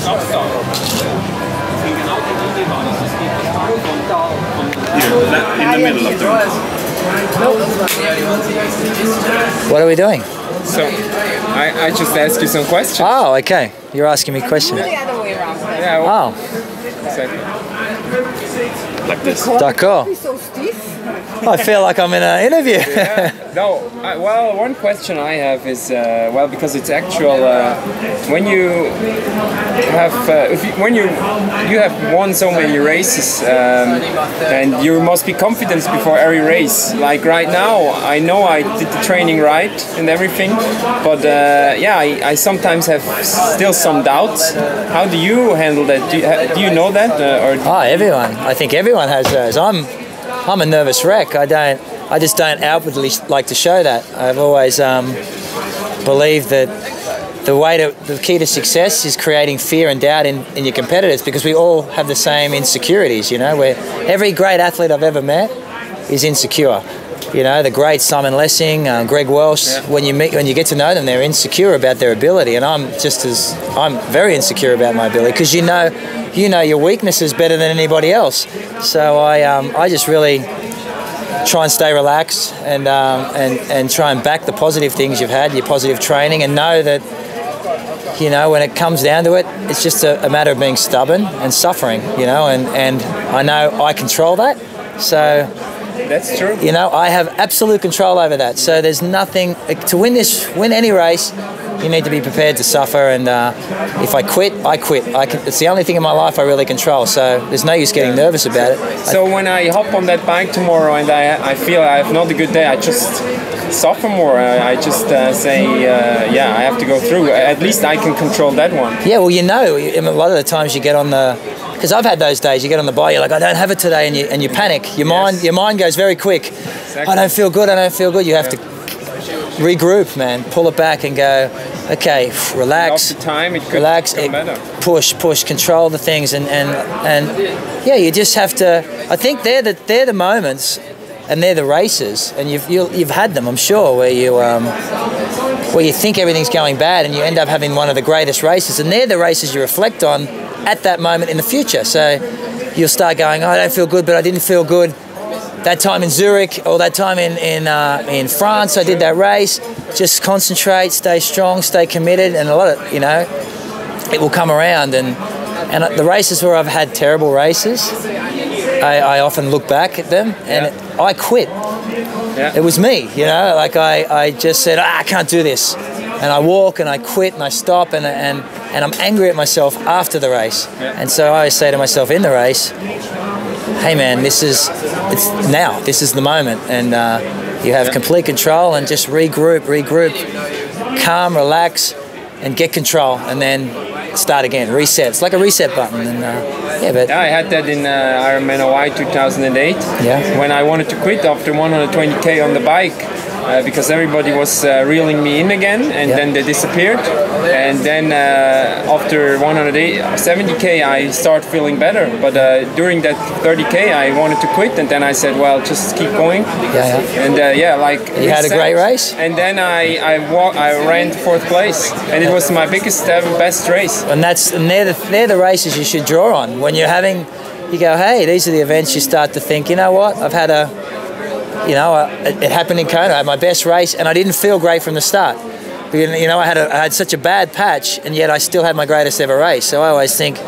In the middle of the room. What are we doing? So, I just asked you some questions. Oh, okay. You're asking me questions. Yeah, well, Oh, exactly. Like this. d'accord. I feel like I'm in an interview. Yeah. No, well, one question I have is, well, because it's actual, when you have, when you have won so many races, and you must be confident before every race. Like right now, I know I did the training right and everything, but yeah, I sometimes have still some doubts. How do you handle that? Do you know that? Oh, everyone. I think everyone has those. I'm a nervous wreck. I just don't outwardly like to show that. I've always believed that the key to success is creating fear and doubt in your competitors, because we all have the same insecurities, you know, where every great athlete I've ever met is insecure. You know, the great Simon Lessing, Greg Welsh, yeah. when you get to know them, they're insecure about their ability, and I'm very insecure about my ability, because you know your weaknesses better than anybody else. So I just really try and stay relaxed and try and back the positive things you've had, your positive training, and know that, you know, when it comes down to it, it's just a matter of being stubborn and suffering, you know, and I know I control that. So That's true. you know, I have absolute control over that. So there's nothing to win any race. You need to be prepared to suffer, and if I quit, I quit. It's the only thing in my life I really control, so there's no use getting nervous about it. So when I hop on that bike tomorrow and I feel I have not a good day, I just suffer more. I just say, yeah, I have to go through. At least I can control that one. Yeah, well, you know, a lot of the times you get on the, because I've had those days, you get on the bike, you're like, I don't have it today, and you panic. Your mind goes very quick. Exactly. I don't feel good. You have to regroup, man. Pull it back and go, okay, relax. After time, it could relax, become better. push, control the things, and yeah, you just have to. I think they're the moments, and they're the races, and you've had them, I'm sure, where you think everything's going bad, and you end up having one of the greatest races, and they're the races you reflect on at that moment in the future. So you'll start going, oh, I don't feel good, but I didn't feel good that time in Zurich, or that time in France. I did that race. Just concentrate, stay strong, stay committed, and a lot of, you know, it will come around. And the races where I've had terrible races, I often look back at them and I quit. Yeah. It was me, you know, like I just said, I can't do this, and I walk and I quit and I stop, and I'm angry at myself after the race. Yeah. And so I say to myself in the race, hey man, this is the moment, and you have complete control, and just regroup, calm, relax, and get control, and then start again, reset. It's like a reset button, and Yeah, I had that in Ironman Hawaii 2008. Yeah. When I wanted to quit after 120k on the bike, because everybody was reeling me in again, and then they disappeared. And then after 170k, I start feeling better. But during that 30k, I wanted to quit, and then I said, well, just keep going. Yeah. And like You had a great race. And then I ran fourth place, and it was my biggest ever best race. And they're the races you should draw on when you're having. You go, hey, these are the events you start to think. You know what? I've had it happened in Kona. I had my best race, and I didn't feel great from the start. You know, I had such a bad patch, and yet I still had my greatest ever race. So I always think,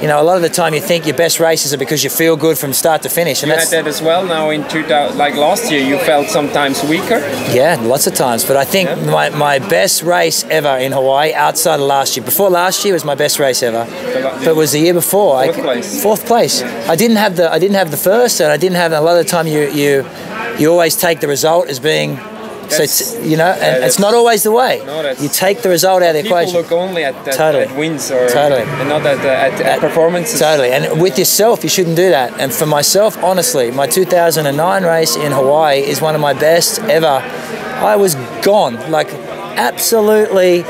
you know, a lot of the time you think your best races are because you feel good from start to finish. And you had that as well now in 2000, like last year, you felt sometimes weaker? Yeah, lots of times. But I think my best race ever in Hawaii, outside of last year, before last year was my best race ever. But it was the year before. Fourth place. Yeah. I didn't have the first, and I didn't have, a lot of the time you always take the result as being, so you know, and it's not always the way. No, you take the result out of the equation. People look only at wins or and not at performances. Totally, and with yourself, you shouldn't do that. And for myself, honestly, my 2009 race in Hawaii is one of my best ever. I was gone, like absolutely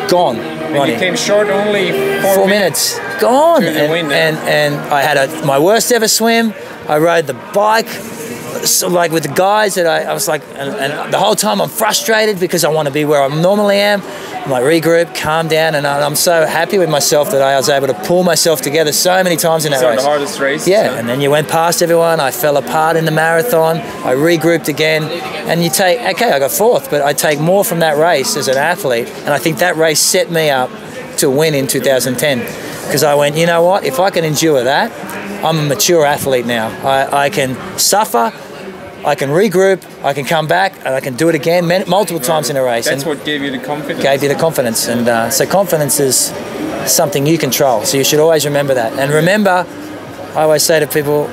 gone. And you came short only 4 minutes. Gone. And I had my worst ever swim. I rode the bike. So like with the guys that I was like, and the whole time I'm frustrated because I want to be where I normally am. like regroup, calm down, and I'm so happy with myself that I was able to pull myself together so many times in that race. The hardest race. Yeah, and then you went past everyone. I fell apart in the marathon. I regrouped again, and you take, okay, I got 4th, but I take more from that race as an athlete, and I think that race set me up to win in 2010, because I went, you know what, if I can endure that, I'm a mature athlete now. I can suffer, I can regroup, I can come back, and I can do it again multiple times in a race. That's what gave you the confidence. Gave you the confidence. And so confidence is something you control. So you should always remember that. And remember, I always say to people,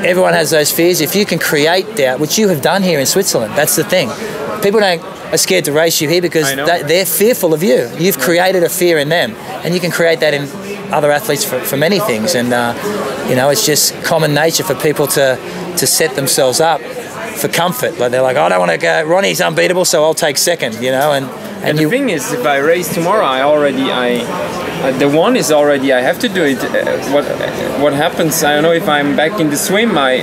everyone has those fears, if you can create doubt, which you have done here in Switzerland, that's the thing. People are scared to race you here because they're fearful of you. You've created a fear in them, and you can create that in other athletes for many things. And it's just common nature for people to set themselves up for comfort. Like they're like, I don't want to go, Ronnie's unbeatable, so I'll take 2nd, And the thing is, if I race tomorrow, the one is already, I have to do it. What happens, I don't know, if I'm back in the swim, my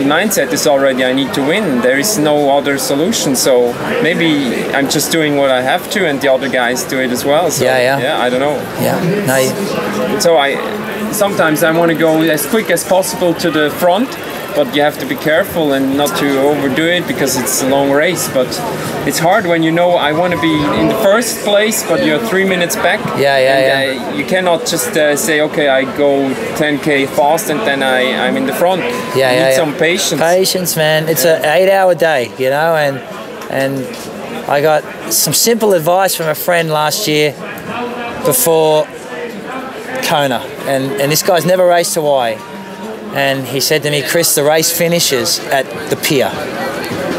mindset is already, I need to win. There is no other solution. So maybe I'm just doing what I have to, and the other guys do it as well. So, yeah, I don't know. Yeah, no. So sometimes I want to go as quick as possible to the front, but you have to be careful and not to overdo it because it's a long race. But it's hard when I want to be in the first place, but you're 3 minutes back. Yeah. You cannot just say, okay, I go 10K fast and then I'm in the front. You need some patience. Patience, man. It's an 8-hour day, and I got some simple advice from a friend last year before Kona, and this guy's never raced Hawaii. And he said to me, Chris, the race finishes at the pier.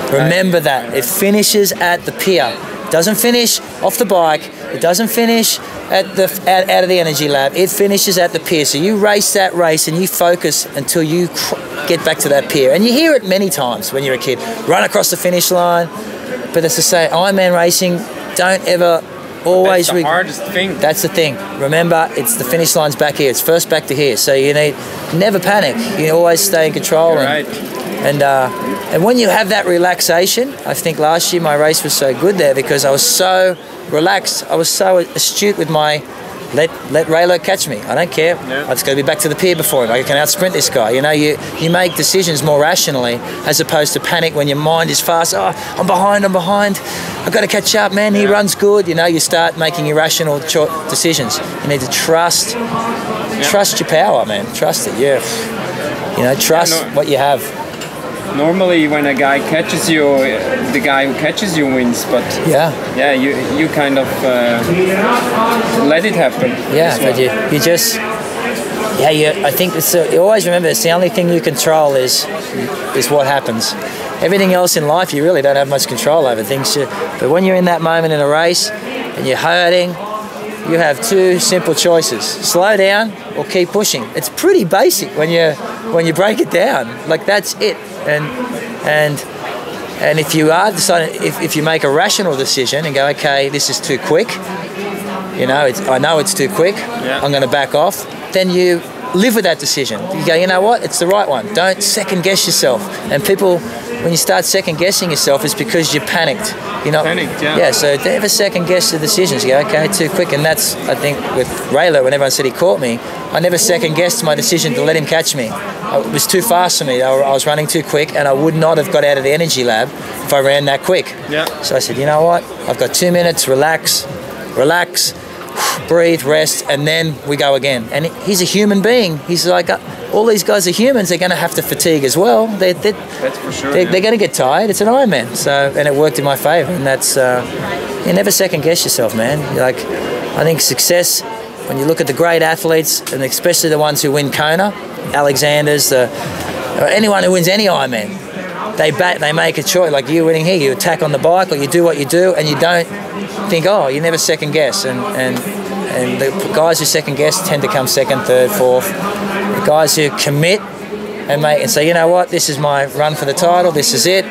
Remember that. It finishes at the pier. It doesn't finish off the bike. It doesn't finish out of the energy lab. It finishes at the pier. So you race that race and you focus until you get back to that pier. And you hear it many times when you're a kid. Run across the finish line. But it's to say, Ironman racing, don't ever always... That's the hardest thing. That's the thing. Remember, it's the finish line's back here. It's first back to here. So you need never panic. You always stay in control. Right. And when you have that relaxation, I think last year my race was so good there because I was so relaxed. I was so astute with my let Raylo catch me. I don't care. Yeah. I just got to be back to the pier before him. I can outsprint this guy. You make decisions more rationally as opposed to panic when your mind is fast. Oh, I'm behind. I've got to catch up, man. He runs good. You start making irrational decisions. You need to trust your power, man. Trust it. Yeah. Trust what you have. Normally, when a guy catches you, the guy who catches you wins. But you kind of let it happen. Yeah, but you just I think you always remember it's the only thing you control is what happens. Everything else in life you really don't have much control over things. But when you're in that moment in a race and you're hurting, you have 2 simple choices: slow down or keep pushing. It's pretty basic when you break it down. Like that's it. And if you are deciding, if you make a rational decision and go, okay, this is too quick, I know it's too quick, I'm going to back off, then you live with that decision. You go, you know what, it's the right one. Don't second guess yourself. And people, when you start second guessing yourself, it's because you're panicked. Panicked, yeah. Yeah, so they ever second guess the decisions. You go, okay, too quick. And that's, I think, with Raylo, when everyone said he caught me, I never second guessed my decision to let him catch me. It was too fast for me. I was running too quick, and I would not have got out of the energy lab if I ran that quick. Yeah. So I said, you know what? I've got 2 minutes, relax, breathe, rest, and then we go again. And he's a human being. He's like, all these guys are humans. They're going to have to fatigue as well. That's for sure. They're going to get tired. It's an Ironman. So, and it worked in my favour. And that's, you never second guess yourself, man. I think success, when you look at the great athletes, and especially the ones who win Kona, Alexander's, anyone who wins any Ironman, they make a choice. Like you winning here, you attack on the bike, or you do what you do, and you don't think, you never second guess. And the guys who second guess tend to come second, third, fourth. The guys who commit and say, you know what, this is my run for the title, this is it.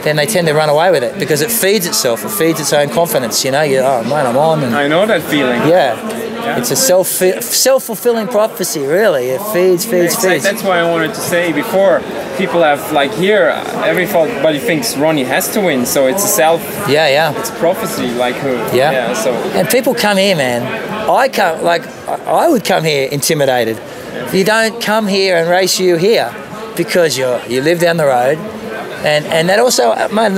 then they tend to run away with it because it feeds itself. It feeds its own confidence. You know, oh man, I'm on. And I know that feeling. yeah, it's a self-fulfilling prophecy. Really, it feeds. That's why I wanted to say before. People have like here, everybody thinks Ronnie has to win, so it's a it's a prophecy, like who. Yeah. So and people come here, man. I would come here intimidated. You don't come here and race you here because you live down the road, and that also, man,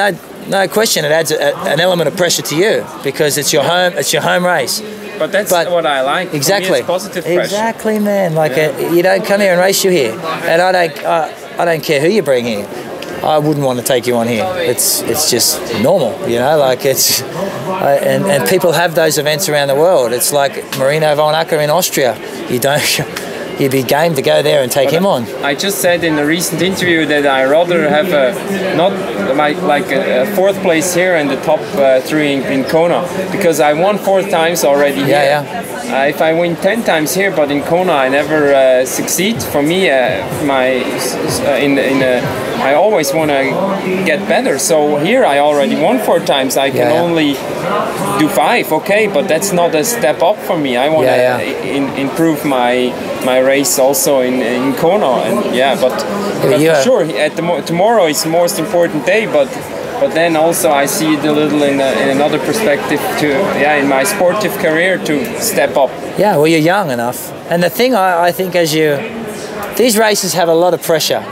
no question, it adds an element of pressure to you because it's your home race. But that's what I like. Exactly. For me, it's positive pressure. Exactly, man. Like you don't come here and race you here, and I don't care who you bring here. I wouldn't want to take you on here. It's just normal, you know. Like and people have those events around the world. It's like Marino von Acker in Austria. You'd be game to go there and take him on. I just said in a recent interview that I rather have a fourth place here and the top 3 in Kona, because I won 4 times already here. If I win 10 times here, but in Kona I never succeed. For me, I always want to get better. So here I already won 4 times. I can only do 5, okay, but that's not a step up for me. I want to improve my race also in Kona, and but for sure tomorrow is the most important day, but then also I see it a little in another perspective to in my sportive career to step up. Yeah, well, you're young enough, and the thing I think these races have a lot of pressure,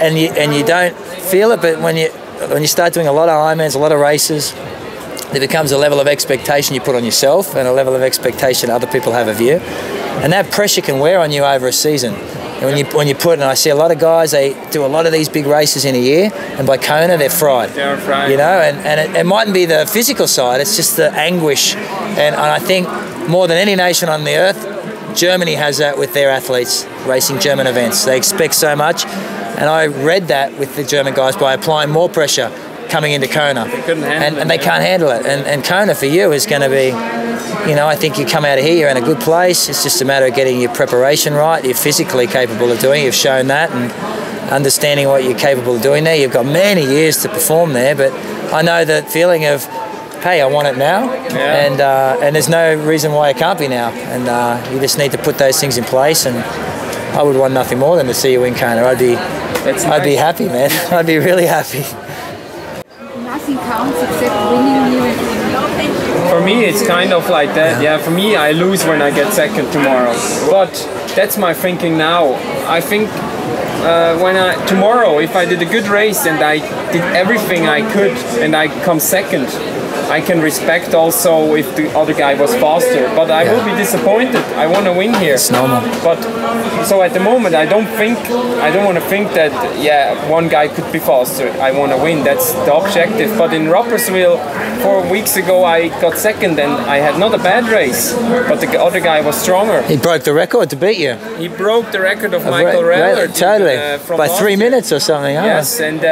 and you don't feel it, but when you start doing a lot of Ironmans, a lot of races, there becomes a level of expectation you put on yourself and a level of expectation other people have of you. And that pressure can wear on you over a season. And when you put, and I see a lot of guys, they do a lot of these big races in a year, and by Kona they're fried. They're fried. You know, and it mightn't be the physical side, it's just the anguish. And I think more than any nation on the earth, Germany has that with their athletes racing German events. They expect so much. And I read that with the German guys by applying more pressure coming into Kona. They couldn't handle it. And they can't handle it. And Kona for you is going to be, you know, I think you come out of here, you're in a good place. It's just a matter of getting your preparation right. You're physically capable of doing it. You've shown that, and understanding what you're capable of doing there. You've got many years to perform there, but I know the feeling of, hey, I want it now, and there's no reason why it can't be now. And you just need to put those things in place, and I would want nothing more than to see you win Kona. I'd be happy, man. I'd be really happy. Nothing counts except winning new. For me, it's kind of like that. Yeah, for me, I lose when I get second tomorrow. But that's my thinking now. I think tomorrow, if I did a good race and I did everything I could and I come second, I can respect also if the other guy was faster. But I will be disappointed. I want to win here. It's normal. But so at the moment, I don't want to think that one guy could be faster. I want to win. That's the objective. But in Rapperswil 4 weeks ago, I got second and I had not a bad race. But the other guy was stronger. He broke the record to beat you. He broke the record of Michael Reller. Totally. By 3 minutes or something. Huh? Yes, and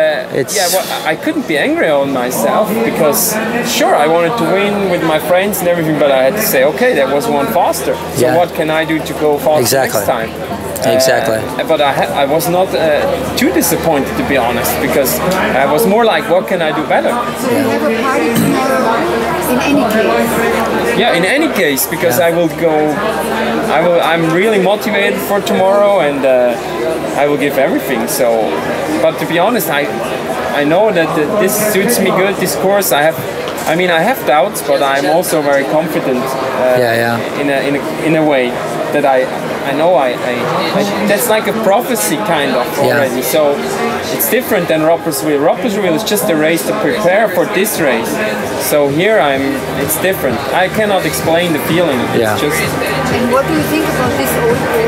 I couldn't be angry on myself because sure, I wanted to win with my friends and everything, but I had to say, okay, that was one faster. So what can I do to go faster next time? Exactly. But I was not too disappointed, to be honest, because I was more like, what can I do better? So you have a party tomorrow in any case? Yeah, in any case, because I will go. I'm really motivated for tomorrow, and I will give everything. So, but to be honest, I know that this suits me good. This course, I have doubts, but I'm also very confident. In a way that I know that's like a prophecy kind of already. So it's different than Rapperswil. Rapperswil is just a race to prepare for this race. So here it's different. I cannot explain the feeling. It's just. And what do you think about this old boy?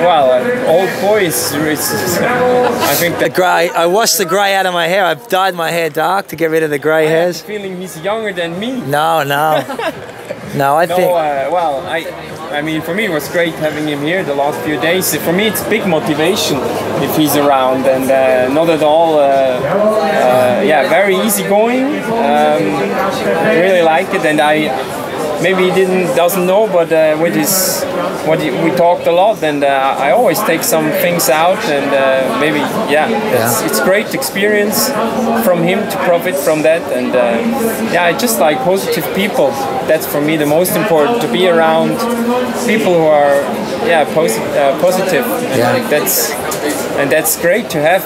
Well, old boy is I think that I washed the grey out of my hair. I've dyed my hair dark to get rid of the grey hairs. I have the feeling he's younger than me. No, I think. I mean, for me it was great having him here the last few days. For me, it's big motivation if he's around, and not at all. Very easygoing. I really like it, and maybe he doesn't know, but with his we talked a lot, and I always take some things out, and maybe it's great experience from him to profit from that, and I just like positive people. That's for me the most important, to be around people who are positive, and that's great to have,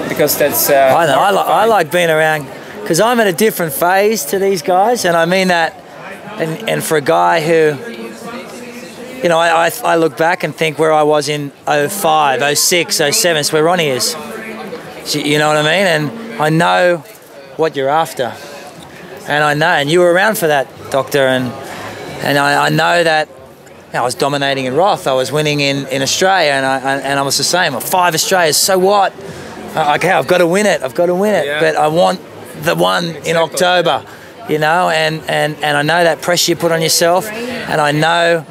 because that's I like being around, because I'm in a different phase to these guys, and I mean that, and for a guy who, you know, I look back and think where I was in 05, 06, 07, it's where Ronnie is. You know what I mean? And I know what you're after. And I know, and you were around for that, Doctor, and I know that, you know, I was dominating in Roth, I was winning in Australia, and I was the same. 5 Australias, so what? Okay, I've got to win it, Yeah. but I want the one in October, you know, and I know that pressure you put on yourself, and I know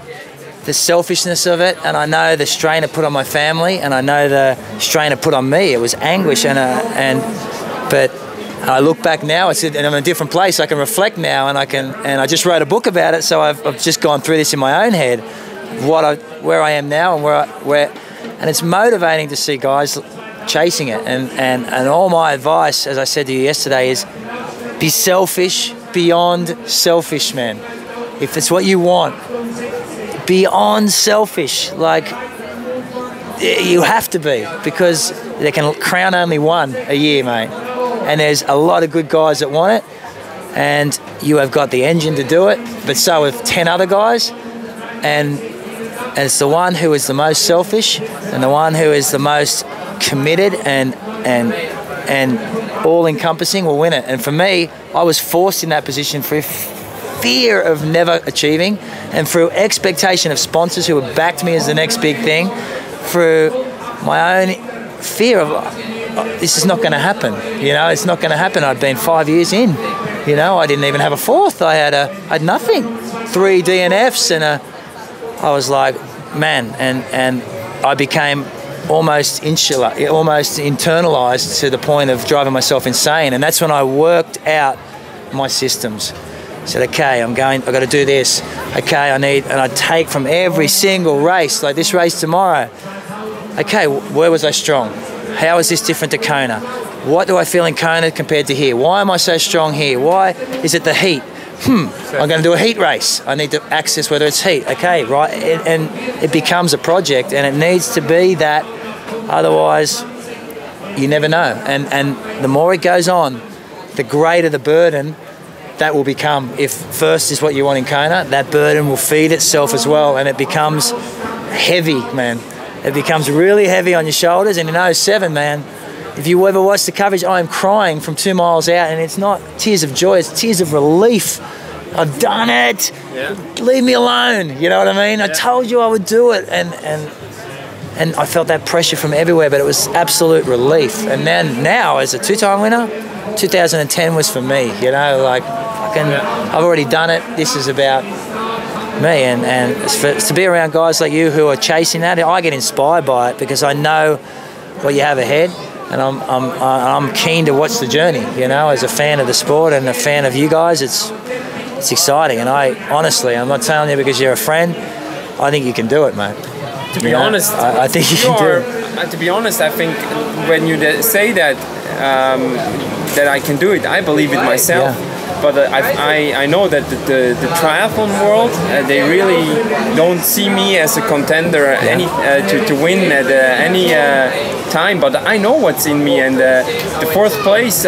the selfishness of it, and I know the strain it put on my family, and I know the strain it put on me. It was anguish, but I look back now, and I'm in a different place. I can reflect now, and I just wrote a book about it. So I've just gone through this in my own head, where I am now, and and it's motivating to see guys chasing it. And all my advice, as I said to you yesterday, is be selfish beyond selfish, man. If it's what you want, beyond selfish, like you have to be, because they can crown only one a year, mate. And there's a lot of good guys that want it, and you have got the engine to do it, but so have 10 other guys, and it's the one who is the most selfish and the one who is the most committed and all-encompassing will win it. And for me, I was forced in that position through fear of never achieving, and through expectation of sponsors who had backed me as the next big thing, through my own fear of this is not going to happen. You know, it's not going to happen. I'd been 5 years in. You know, I didn't even have a fourth. I had nothing. 3 DNFs, and I was like, man, and I became almost insular, almost internalized to the point of driving myself insane. And that's when I worked out my systems. I said, okay, I've got to do this. Okay, and I take from every single race, like this race tomorrow. Okay, where was I strong? How is this different to Kona? What do I feel in Kona compared to here? Why am I so strong here? Why is it the heat? I'm going to do a heat race. I need to access whether it's heat. Okay, right? And it becomes a project, and it needs to be that. Otherwise, you never know. And the more it goes on, the greater the burden that will become. If first is what you want in Kona, that burden will feed itself as well, and it becomes heavy, man. It becomes really heavy on your shoulders. And in 07, man, if you ever watch the coverage, I'm crying from 2 miles out, and it's not tears of joy, it's tears of relief. I've done it. Yeah. Leave me alone. You know what I mean? Yeah. I told you I would do it, and I felt that pressure from everywhere, but it was absolute relief. And then now, as a 2-time winner, 2010 was for me. You know, like I've already done it. This is about me, and it's to be around guys like you who are chasing that. I get inspired by it because I know what you have ahead, and I'm keen to watch the journey. You know, as a fan of the sport and a fan of you guys, it's exciting. And I honestly, I'm not telling you because you're a friend. I think you can do it, mate. To be honest, I think you can do it. To be honest, I think when you say that that I can do it, I believe it myself. Yeah. But I know that the triathlon world, they really don't see me as a contender to win at any time. But I know what's in me, and the 4th place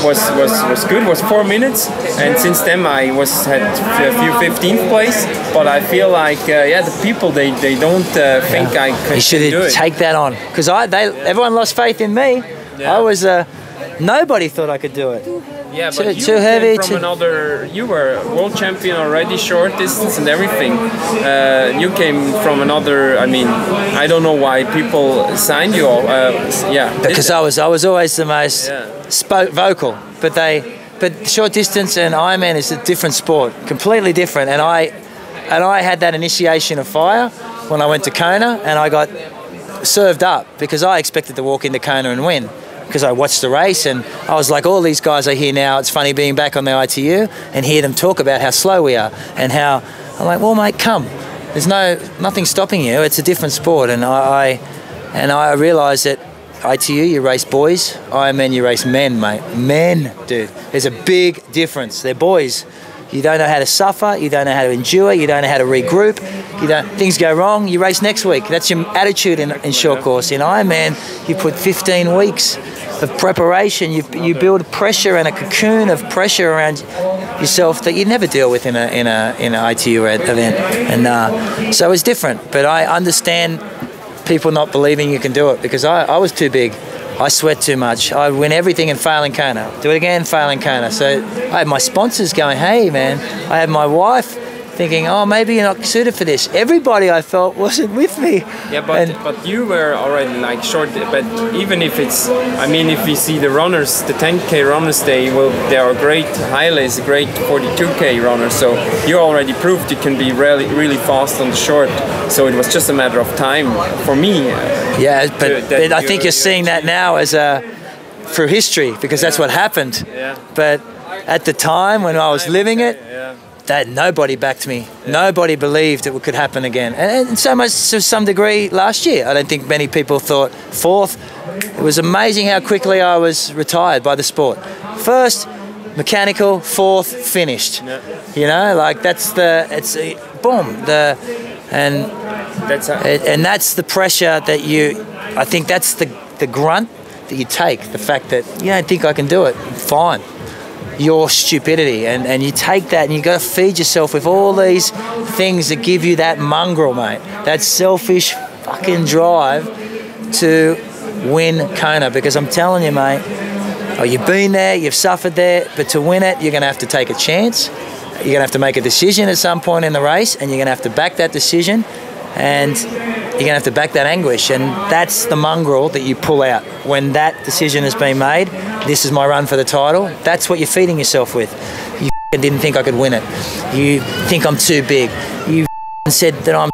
was good, was 4 minutes, and since then I had a few 15th place. But I feel like the people they don't think I can do it. You should take that on, because everyone lost faith in me. Yeah. I was nobody thought I could do it. Yeah, but too heavy. You were world champion already, short distance and everything. You came from another. I mean, I don't know why people signed you. Because I was always the most vocal. But short distance and Ironman is a different sport, completely different. And I had that initiation of fire when I went to Kona, and I got served up because I expected to walk into Kona and win. because I watched the race, and I was like, all these guys are here now. It's funny being back on the ITU and hear them talk about how slow we are, and how I'm like, well, mate, come. There's nothing stopping you. It's a different sport, and I realised that ITU, you race boys. Ironman, you race men, mate. Men, dude. There's a big difference. They're boys. You don't know how to suffer. You don't know how to endure. You don't know how to regroup. Things go wrong. You race next week. That's your attitude in short course. In Ironman, you put 15 weeks of preparation. You build pressure and a cocoon of pressure around yourself that you never deal with in an ITU event. And so it's different. But I understand people not believing you can do it, because I was too big. I sweat too much. I win everything and fail in Kona. Do it again, fail in Kona. So I had my sponsors going, hey man. I had my wife thinking, oh, maybe you're not suited for this. Everybody I felt wasn't with me. Yeah, but you were already like short. But even if it's, I mean, if we see the runners, the 10K runners, they are great. Haile is a great 42K runner. So you already proved you can be really fast on the short. So it was just a matter of time for me. Yeah, but I think you're seeing that now as through history, because that's what happened. Yeah. But at the time when I was living it, that nobody backed me. Nobody believed it could happen again. And so much to some degree last year. I don't think many people thought fourth. It was amazing how quickly I was retired by the sport. First, mechanical, fourth, finished. Yeah. You know, like that's boom. And that's the pressure that I think that's the grunt that you take, the fact that you don't think I can do it, fine. Your stupidity, and you take that and you got to feed yourself with all these things that give you that mongrel, mate, that selfish fucking drive to win Kona. Because I'm telling you, mate, you've been there, you've suffered there, but to win it, you're going to have to take a chance. You're going to have to make a decision at some point in the race, and you're going to have to back that decision, and you're going to have to back that anguish. And that's the mongrel that you pull out when that decision has been made. This is my run for the title. That's what you're feeding yourself with. You didn't think I could win it. You think I'm too big. You said that I'm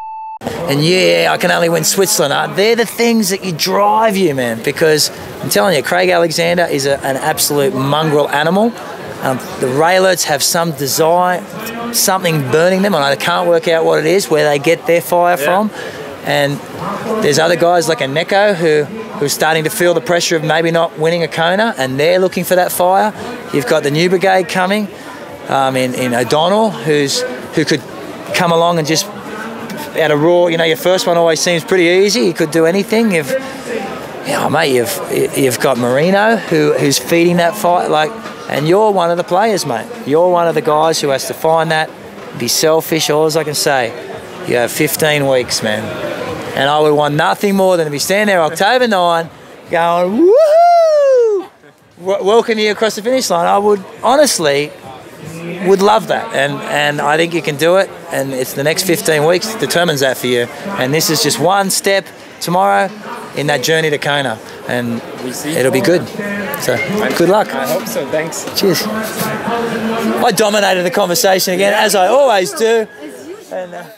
and I can only win Switzerland. They're the things that you drive you, man, because I'm telling you, Craig Alexander is an absolute mongrel animal. The Raellerts have some desire, something burning them, and I can't work out what it is, where they get their fire from. And there's other guys like a Neko who's starting to feel the pressure of maybe not winning a Kona, and they're looking for that fire. You've got the new brigade coming in O'Donnell, who could come along and just out of raw. You know, your first one always seems pretty easy. You could do anything. You've got Marino who's feeding that fight, and you're one of the players, mate. You're one of the guys who has to find that, be selfish. All I can say, you have 15 weeks, man. And I would want nothing more than to be standing there October 9 going, woohoo! Welcome you across the finish line. I would honestly love that. And I think you can do it. And it's the next 15 weeks determines that for you. And this is just one step tomorrow in that journey to Kona. And it'll be good. So, good luck. I hope so. Thanks. Cheers. I dominated the conversation again, as I always do. And,